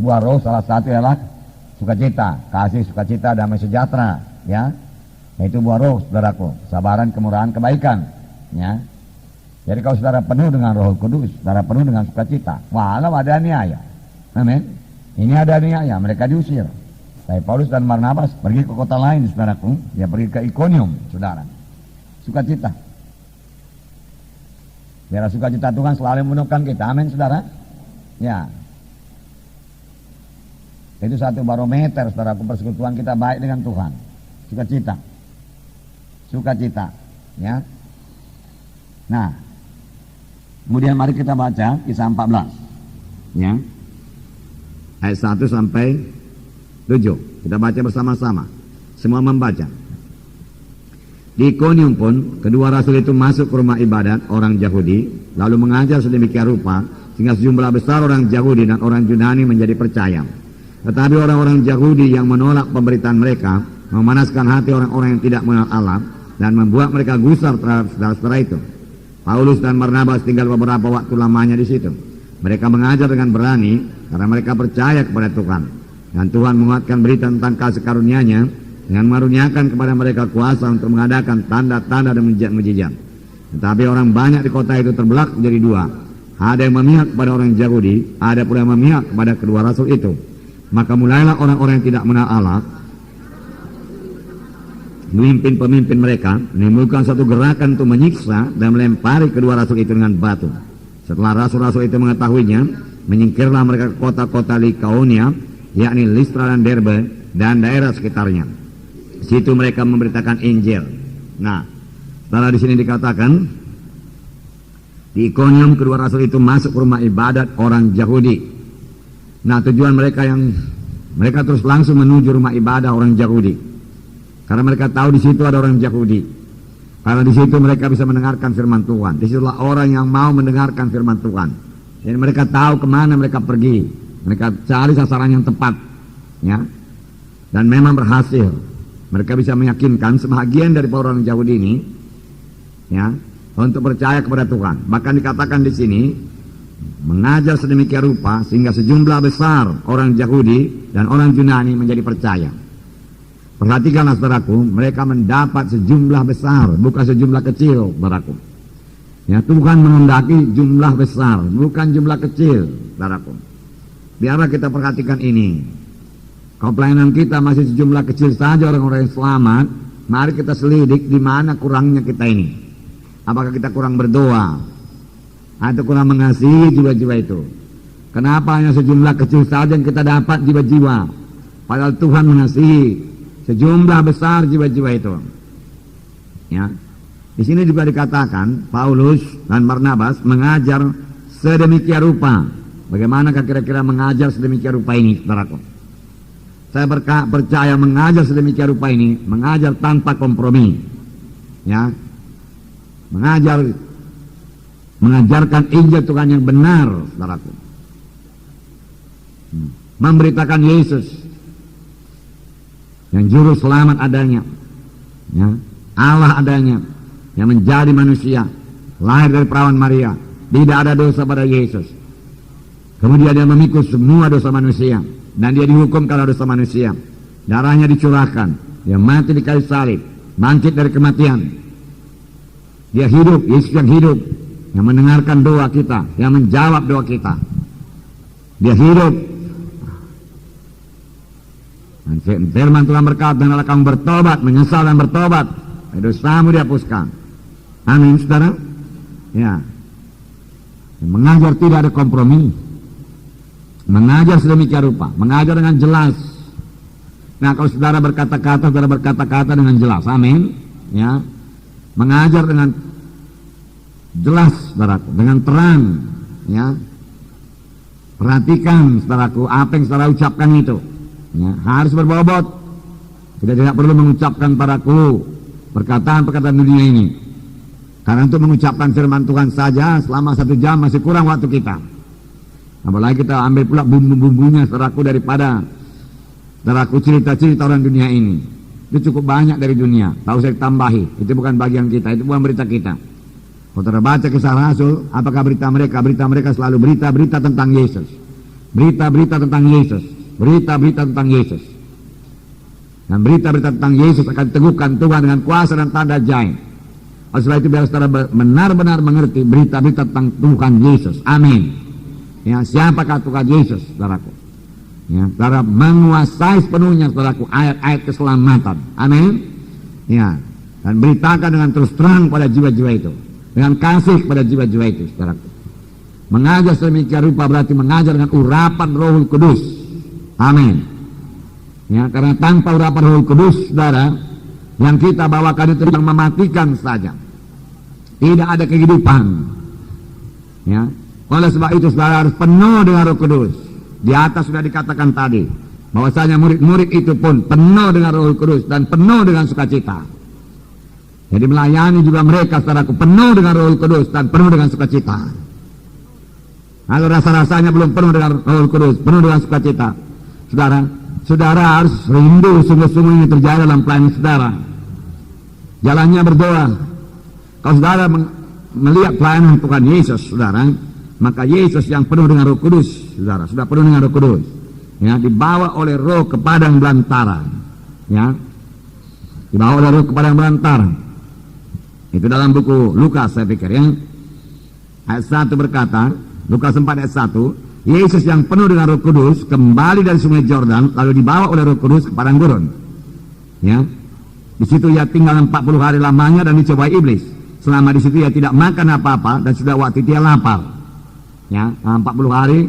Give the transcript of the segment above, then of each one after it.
buah roh salah satu ialah sukacita, kasih, sukacita, damai sejahtera, ya. Itu buah roh, saudaraku, sabaran, kemurahan, kebaikan, ya. Jadi kalau saudara penuh dengan Roh Kudus, saudara penuh dengan sukacita, walau ada aniaya, amin. Ini ada aniaya, mereka diusir. Tapi Paulus dan Barnabas pergi ke kota lain, saudaraku, dia pergi ke Ikonium, saudara. Sukacita. Biar sukacita Tuhan selalu menemukan kita, amin, saudara. Ya. Itu satu barometer, saudaraku, persekutuan kita baik dengan Tuhan. Sukacita. Sukacita, ya. Nah, kemudian mari kita baca Kisah 14, ya, ayat 1 sampai 7. Kita baca bersama-sama, semua membaca. Di Ikonium pun kedua rasul itu masuk ke rumah ibadat orang Yahudi, lalu mengajar sedemikian rupa sehingga sejumlah besar orang Yahudi dan orang Yunani menjadi percaya. Tetapi orang-orang Yahudi yang menolak pemberitaan mereka memanaskan hati orang-orang yang tidak mengenal Allah dan membuat mereka gusar terhadap saudara-saudara itu. Paulus dan Barnabas tinggal beberapa waktu lamanya di situ. Mereka mengajar dengan berani karena mereka percaya kepada Tuhan. Dan Tuhan menguatkan berita tentang kasih karunia-Nya dengan mengaruniakan kepada mereka kuasa untuk mengadakan tanda-tanda dan mujizat. Tetapi orang banyak di kota itu terbelah menjadi dua. Ada yang memihak kepada orang Yahudi, ada pula yang memihak kepada kedua rasul itu. Maka mulailah orang-orang yang tidak mengenal Allah pemimpin-pemimpin mereka menimbulkan satu gerakan untuk menyiksa dan melempari kedua rasul itu dengan batu. Setelah rasul-rasul itu mengetahuinya, menyingkirlah mereka ke kota-kota Likaonia, yakni Listra dan Derbe dan daerah sekitarnya. Di situ mereka memberitakan Injil. Nah, setelah di sini dikatakan di Ikonium kedua rasul itu masuk ke rumah ibadat orang Yahudi. Nah, tujuan mereka terus langsung menuju rumah ibadah orang Yahudi. Karena mereka tahu di situ ada orang Yahudi. Karena di situ mereka bisa mendengarkan firman Tuhan. Disitulah orang yang mau mendengarkan firman Tuhan. Jadi mereka tahu kemana mereka pergi. Mereka cari sasaran yang tepat, ya. Dan memang berhasil. Mereka bisa meyakinkan sebagian dari orang Yahudi ini, ya, untuk percaya kepada Tuhan. Bahkan dikatakan di sini mengajar sedemikian rupa sehingga sejumlah besar orang Yahudi dan orang Yunani menjadi percaya. Perhatikanlah saudaraku, mereka mendapat sejumlah besar, bukan sejumlah kecil, saudaraku. Ya, Tuhan menghendaki jumlah besar, bukan jumlah kecil, saudaraku. Biarlah kita perhatikan ini. Kalau pelayanan kita masih sejumlah kecil saja orang-orang yang selamat, mari kita selidik di mana kurangnya kita ini. Apakah kita kurang berdoa atau kurang mengasihi jiwa-jiwa itu? Kenapa hanya sejumlah kecil saja yang kita dapat jiwa-jiwa, padahal Tuhan mengasihi sejumlah besar jiwa-jiwa itu. Ya. Di sini juga dikatakan Paulus dan Barnabas mengajar sedemikian rupa. Bagaimanakah kira-kira mengajar sedemikian rupa ini, saudaraku? Saya percaya mengajar sedemikian rupa ini, mengajar tanpa kompromi. Ya. Mengajarkan Injil Tuhan yang benar, saudaraku. Memberitakan Yesus yang juru selamat adanya, ya, Allah adanya, yang menjadi manusia, lahir dari perawan Maria, tidak ada dosa pada Yesus. Kemudian dia memikul semua dosa manusia, dan dia dihukum karena dosa manusia. Darahnya dicurahkan, dia mati di kayu salib, bangkit dari kematian. Dia hidup, Yesus yang hidup, yang mendengarkan doa kita, yang menjawab doa kita. Dia hidup. Firman Tuhan berkata, "Hendaklah kamu bertobat, menyesal dan bertobat, dosamu dihapuskan." Amin, saudara. Ya. Mengajar tidak ada kompromi. Mengajar sedemikian rupa, mengajar dengan jelas. Nah, kalau saudara berkata-kata dengan jelas, amin. Ya. Mengajar dengan jelas, saudaraku, dengan terang. Ya. Perhatikan, saudaraku, apa yang saudara ucapkan itu. Ya, harus berbobot. Kita tidak perlu mengucapkan padaku perkataan-perkataan dunia ini. Karena untuk mengucapkan firman Tuhan saja selama 1 jam masih kurang waktu kita. Apalagi kita ambil pula bumbu-bumbunya, saudaraku, daripada saudaraku cerita-cerita orang dunia ini. Itu cukup banyak dari dunia. Tak usah ditambahi. Itu bukan bagian kita, itu bukan berita kita. Kalau saudara baca kisah Rasul, apakah berita mereka? Berita mereka selalu berita-berita tentang Yesus. berita-berita tentang Yesus, berita-berita tentang Yesus. Dan berita-berita tentang Yesus akan diteguhkan Tuhan dengan kuasa dan tanda ajaib. Oleh sebab itu biar saudara benar-benar mengerti berita-berita tentang Tuhan Yesus. Amin. Ya, siapakah Tuhan Yesus, saudaraku? Ya, saudara menguasai sepenuhnya, saudaraku, ayat-ayat keselamatan. Amin. Ya, dan beritakan dengan terus terang pada jiwa-jiwa itu, dengan kasih pada jiwa-jiwa itu, saudaraku. Mengajar sedemikian rupa berarti mengajar dengan urapan Roh Kudus. Amin. Ya, karena tanpa urapan Roh Kudus, saudara, yang kita bawakan itu yang mematikan saja. Tidak ada kehidupan. Ya. Oleh sebab itu saudara harus penuh dengan Roh Kudus. Di atas sudah dikatakan tadi bahwasanya murid-murid itu pun penuh dengan Roh Kudus dan penuh dengan sukacita. Jadi melayani juga mereka, saudaraku, penuh dengan Roh Kudus dan penuh dengan sukacita. Kalau rasa-rasanya belum penuh dengan Roh Kudus, penuh dengan sukacita, saudara harus rindu sungguh-sungguh ini terjadi dalam pelayanan saudara. Jalannya berdoa. Kalau saudara melihat pelayanan Tuhan Yesus, saudara, maka Yesus yang penuh dengan Roh Kudus, saudara, sudah penuh dengan Roh Kudus, ya, dibawa oleh Roh ke padang belantara, ya, dibawa oleh Roh ke padang belantara. Itu dalam buku Lukas, saya pikir, ya. Ayat 1 berkata, Lukas 4 ayat 1, Yesus yang penuh dengan Roh Kudus kembali dari sungai Yordan, lalu dibawa oleh Roh Kudus ke padang gurun. Ya, di situ ia tinggal 40 hari lamanya dan dicobai iblis. Selama di situ ia tidak makan apa-apa dan sudah waktu dia lapar. Ya, 40 hari,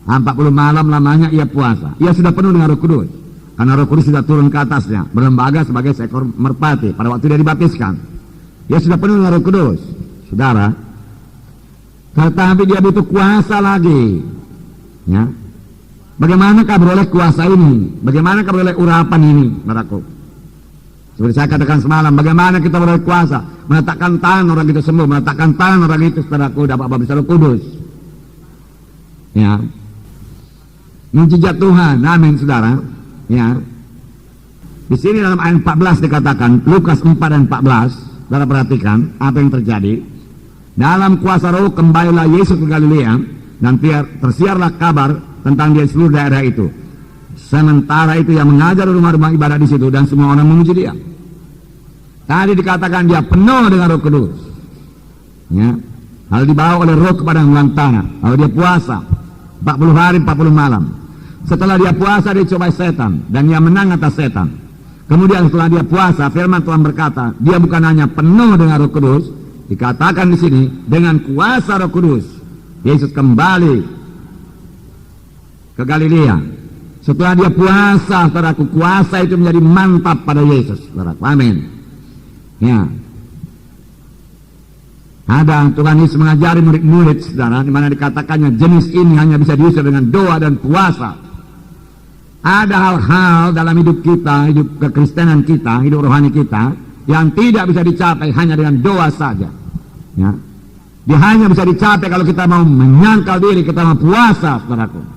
40 malam lamanya ia puasa. Ia sudah penuh dengan Roh Kudus, karena Roh Kudus sudah turun ke atasnya, berlembaga sebagai seekor merpati pada waktu dia dibaptiskan. Ia sudah penuh dengan Roh Kudus, saudara. Tetapi dia butuh kuasa lagi. Ya, bagaimanakah beroleh kuasa ini? Bagaimanakah beroleh urapan ini, saudaraku? Seperti saya katakan semalam, bagaimana kita beroleh kuasa? Meletakkan tangan orang itu sembuh, meletakkan tangan orang itu, saudaraku, dapat baptisan Roh Kudus. Ya, mujizat Tuhan, amin, saudara. Ya, di sini dalam ayat 14 dikatakan, Lukas 4 dan 14, saudara perhatikan apa yang terjadi. Dalam kuasa Roh kembalilah Yesus ke Galilea, dan tersiarlah kabar tentang dia di seluruh daerah itu. Sementara itu ia mengajar rumah-rumah ibadat di situ dan semua orang memuji dia. Tadi dikatakan dia penuh dengan Roh Kudus. Ya, lalu dibawa oleh Roh ke padang belantara. Lalu dia puasa 40 hari 40 malam. Setelah dia puasa dicobai setan dan ia menang atas setan. Kemudian setelah dia puasa, firman Tuhan berkata, dia bukan hanya penuh dengan Roh Kudus, dikatakan di sini dengan kuasa Roh Kudus. Yesus kembali ke Galilea. Setelah dia puasa, saudaraku, kuasa itu menjadi mantap pada Yesus, saudaraku. Amin. Ya. Ada Tuhan Yesus mengajari murid-murid, saudara, di mana dikatakannya jenis ini hanya bisa diusir dengan doa dan puasa. Ada hal-hal dalam hidup kita, hidup kekristenan kita, hidup rohani kita, yang tidak bisa dicapai hanya dengan doa saja. Ya. Dia hanya bisa dicapai kalau kita mau menyangkal diri, kita mau puasa, saudaraku.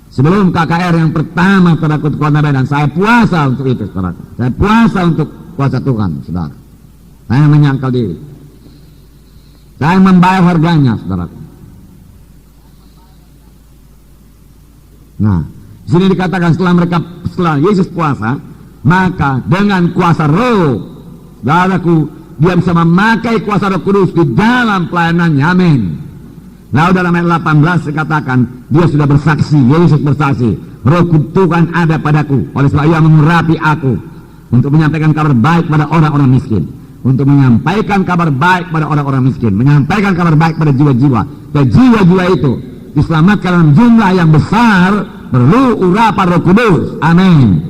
Sebelum KKR yang pertama, saudaraku, Kota Medan, saya puasa untuk itu, saudaraku. Saya puasa untuk kuasa Tuhan, saudara. Saya menyangkal diri. Saya membayar harganya, saudaraku. Nah, di sini dikatakan setelah Yesus puasa, maka dengan kuasa Roh, saudaraku, dia bisa memakai kuasa Roh Kudus di dalam pelayanannya. Amin. Lalu dalam ayat 18 dikatakan, dia sudah bersaksi, Yesus bersaksi, Roh Tuhan ada padaku, oleh sebab ia mengurapi aku untuk menyampaikan kabar baik pada orang-orang miskin, untuk menyampaikan kabar baik pada orang-orang miskin, menyampaikan kabar baik pada jiwa-jiwa. Dan jiwa-jiwa itu diselamatkan dalam jumlah yang besar, perlu urapan Roh Kudus. Amin.